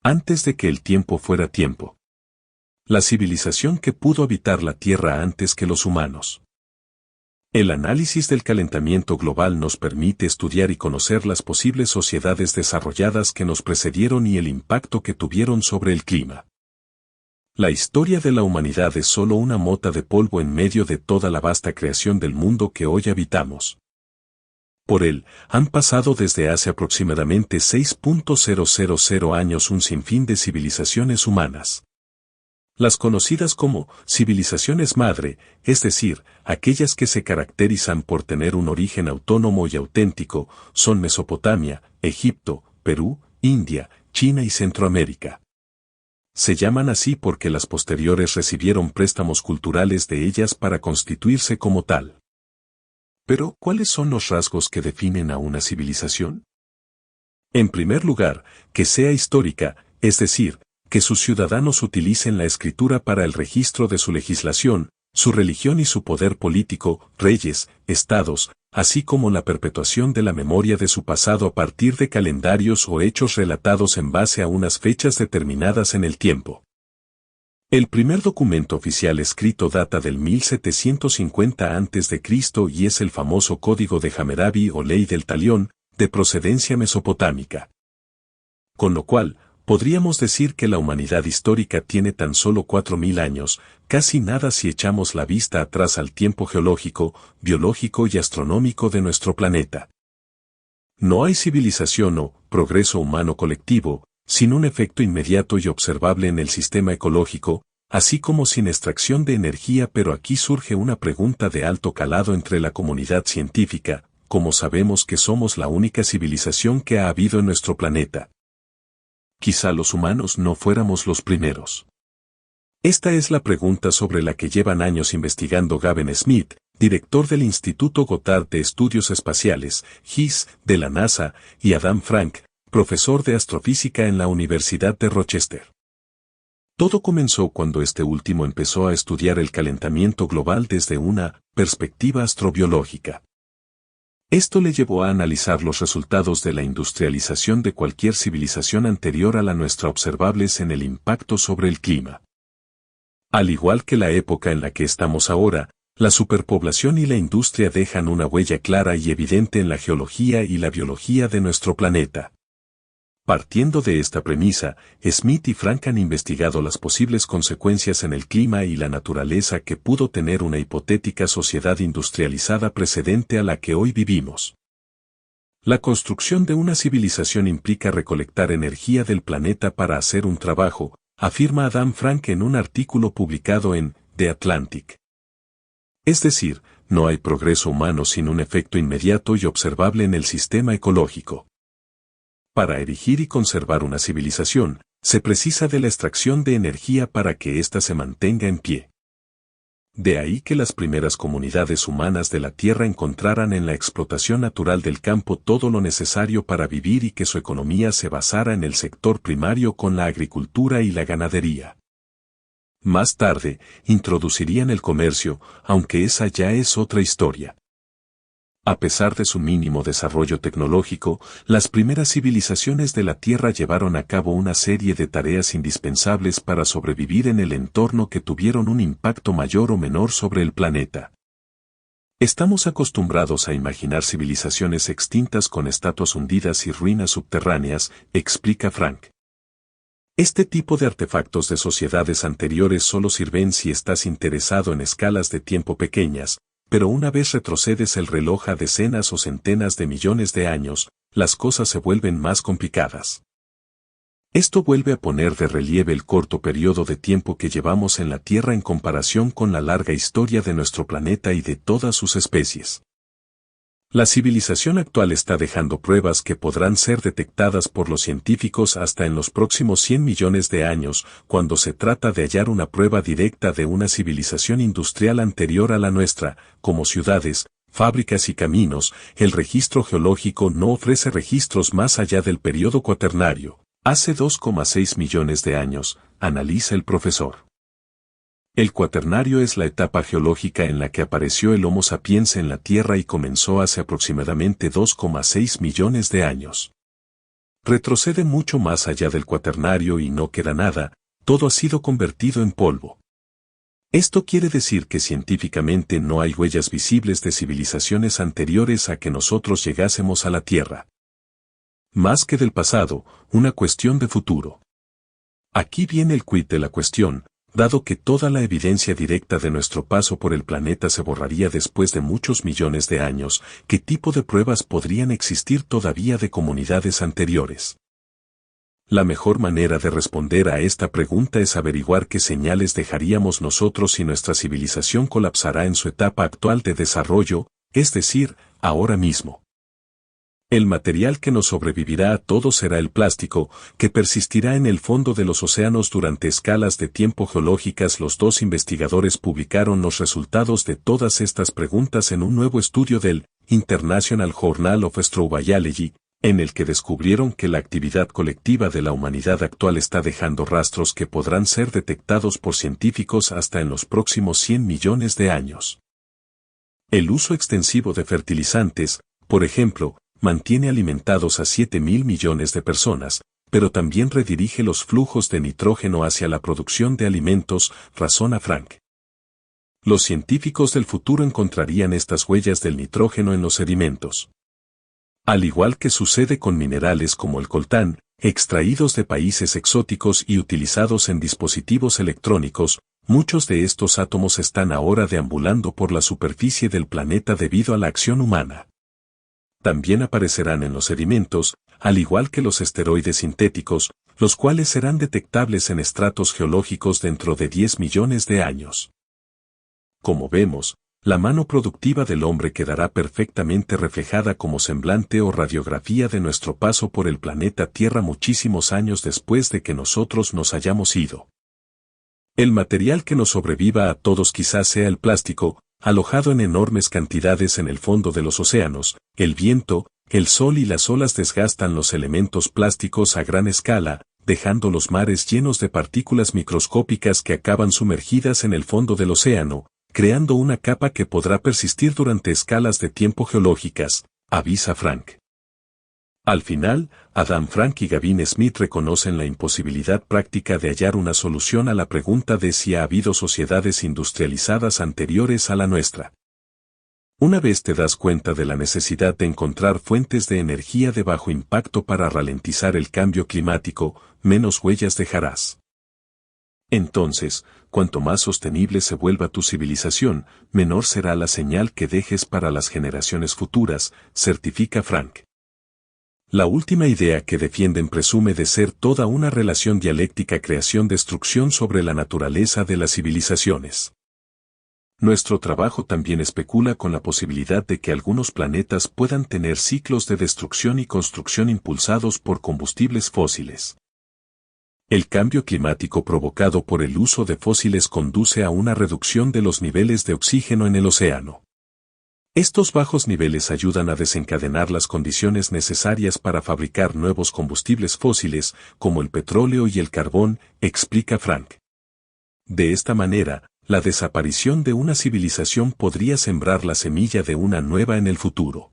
Antes de que el tiempo fuera tiempo. La civilización que pudo habitar la Tierra antes que los humanos. El análisis del calentamiento global nos permite estudiar y conocer las posibles sociedades desarrolladas que nos precedieron y el impacto que tuvieron sobre el clima. La historia de la humanidad es solo una mota de polvo en medio de toda la vasta creación del mundo que hoy habitamos. Por él, han pasado desde hace aproximadamente 6.000 años un sinfín de civilizaciones humanas. Las conocidas como civilizaciones madre, es decir, aquellas que se caracterizan por tener un origen autónomo y auténtico, son Mesopotamia, Egipto, Perú, India, China y Centroamérica. Se llaman así porque las posteriores recibieron préstamos culturales de ellas para constituirse como tal. Pero, ¿cuáles son los rasgos que definen a una civilización? En primer lugar, que sea histórica, es decir, que sus ciudadanos utilicen la escritura para el registro de su legislación, su religión y su poder político, reyes, estados, así como la perpetuación de la memoria de su pasado a partir de calendarios o hechos relatados en base a unas fechas determinadas en el tiempo. El primer documento oficial escrito data del 1750 a.C. y es el famoso Código de Hammurabi o Ley del Talión, de procedencia mesopotámica. Con lo cual, podríamos decir que la humanidad histórica tiene tan solo 4.000 años, casi nada si echamos la vista atrás al tiempo geológico, biológico y astronómico de nuestro planeta. No hay civilización o progreso humano colectivo, sin un efecto inmediato y observable en el sistema ecológico, así como sin extracción de energía, pero aquí surge una pregunta de alto calado entre la comunidad científica: ¿cómo sabemos que somos la única civilización que ha habido en nuestro planeta? Quizá los humanos no fuéramos los primeros. Esta es la pregunta sobre la que llevan años investigando Gavin Smith, director del Instituto Goddard de Estudios Espaciales, GIS, de la NASA, y Adam Frank, profesor de astrofísica en la Universidad de Rochester. Todo comenzó cuando este último empezó a estudiar el calentamiento global desde una perspectiva astrobiológica. Esto le llevó a analizar los resultados de la industrialización de cualquier civilización anterior a la nuestra observables en el impacto sobre el clima. Al igual que la época en la que estamos ahora, la superpoblación y la industria dejan una huella clara y evidente en la geología y la biología de nuestro planeta. Partiendo de esta premisa, Smith y Frank han investigado las posibles consecuencias en el clima y la naturaleza que pudo tener una hipotética sociedad industrializada precedente a la que hoy vivimos. La construcción de una civilización implica recolectar energía del planeta para hacer un trabajo, afirma Adam Frank en un artículo publicado en The Atlantic. Es decir, no hay progreso humano sin un efecto inmediato y observable en el sistema ecológico. Para erigir y conservar una civilización, se precisa de la extracción de energía para que ésta se mantenga en pie. De ahí que las primeras comunidades humanas de la Tierra encontraran en la explotación natural del campo todo lo necesario para vivir y que su economía se basara en el sector primario con la agricultura y la ganadería. Más tarde, introducirían el comercio, aunque esa ya es otra historia. A pesar de su mínimo desarrollo tecnológico, las primeras civilizaciones de la Tierra llevaron a cabo una serie de tareas indispensables para sobrevivir en el entorno que tuvieron un impacto mayor o menor sobre el planeta. Estamos acostumbrados a imaginar civilizaciones extintas con estatuas hundidas y ruinas subterráneas, explica Frank. Este tipo de artefactos de sociedades anteriores solo sirven si estás interesado en escalas de tiempo pequeñas, pero una vez retrocedes el reloj a decenas o centenas de millones de años, las cosas se vuelven más complicadas. Esto vuelve a poner de relieve el corto periodo de tiempo que llevamos en la Tierra en comparación con la larga historia de nuestro planeta y de todas sus especies. La civilización actual está dejando pruebas que podrán ser detectadas por los científicos hasta en los próximos 100 millones de años, cuando se trata de hallar una prueba directa de una civilización industrial anterior a la nuestra, como ciudades, fábricas y caminos. El registro geológico no ofrece registros más allá del periodo cuaternario. Hace 2,6 millones de años, analiza el profesor. El cuaternario es la etapa geológica en la que apareció el Homo sapiens en la Tierra y comenzó hace aproximadamente 2,6 millones de años. Retrocede mucho más allá del cuaternario y no queda nada, todo ha sido convertido en polvo. Esto quiere decir que científicamente no hay huellas visibles de civilizaciones anteriores a que nosotros llegásemos a la Tierra. Más que del pasado, una cuestión de futuro. Aquí viene el quid de la cuestión, dado que toda la evidencia directa de nuestro paso por el planeta se borraría después de muchos millones de años, ¿qué tipo de pruebas podrían existir todavía de comunidades anteriores? La mejor manera de responder a esta pregunta es averiguar qué señales dejaríamos nosotros si nuestra civilización colapsará en su etapa actual de desarrollo, es decir, ahora mismo. El material que nos sobrevivirá a todos será el plástico, que persistirá en el fondo de los océanos durante escalas de tiempo geológicas. Los dos investigadores publicaron los resultados de todas estas preguntas en un nuevo estudio del International Journal of Astrobiology, en el que descubrieron que la actividad colectiva de la humanidad actual está dejando rastros que podrán ser detectados por científicos hasta en los próximos 100 millones de años. El uso extensivo de fertilizantes, por ejemplo, mantiene alimentados a 7.000 millones de personas, pero también redirige los flujos de nitrógeno hacia la producción de alimentos, razona Frank. Los científicos del futuro encontrarían estas huellas del nitrógeno en los sedimentos. Al igual que sucede con minerales como el coltán, extraídos de países exóticos y utilizados en dispositivos electrónicos, muchos de estos átomos están ahora deambulando por la superficie del planeta debido a la acción humana. También aparecerán en los sedimentos, al igual que los esteroides sintéticos, los cuales serán detectables en estratos geológicos dentro de 10 millones de años. Como vemos, la mano productiva del hombre quedará perfectamente reflejada como semblante o radiografía de nuestro paso por el planeta Tierra muchísimos años después de que nosotros nos hayamos ido. El material que nos sobreviva a todos quizás sea el plástico, alojado en enormes cantidades en el fondo de los océanos. El viento, el sol y las olas desgastan los elementos plásticos a gran escala, dejando los mares llenos de partículas microscópicas que acaban sumergidas en el fondo del océano, creando una capa que podrá persistir durante escalas de tiempo geológicas, avisa Frank. Al final, Adam Frank y Gavin Smith reconocen la imposibilidad práctica de hallar una solución a la pregunta de si ha habido sociedades industrializadas anteriores a la nuestra. Una vez te das cuenta de la necesidad de encontrar fuentes de energía de bajo impacto para ralentizar el cambio climático, menos huellas dejarás. Entonces, cuanto más sostenible se vuelva tu civilización, menor será la señal que dejes para las generaciones futuras, certifica Frank. La última idea que defienden presume de ser toda una relación dialéctica creación-destrucción sobre la naturaleza de las civilizaciones. Nuestro trabajo también especula con la posibilidad de que algunos planetas puedan tener ciclos de destrucción y construcción impulsados por combustibles fósiles. El cambio climático provocado por el uso de fósiles conduce a una reducción de los niveles de oxígeno en el océano. Estos bajos niveles ayudan a desencadenar las condiciones necesarias para fabricar nuevos combustibles fósiles, como el petróleo y el carbón, explica Frank. De esta manera, la desaparición de una civilización podría sembrar la semilla de una nueva en el futuro.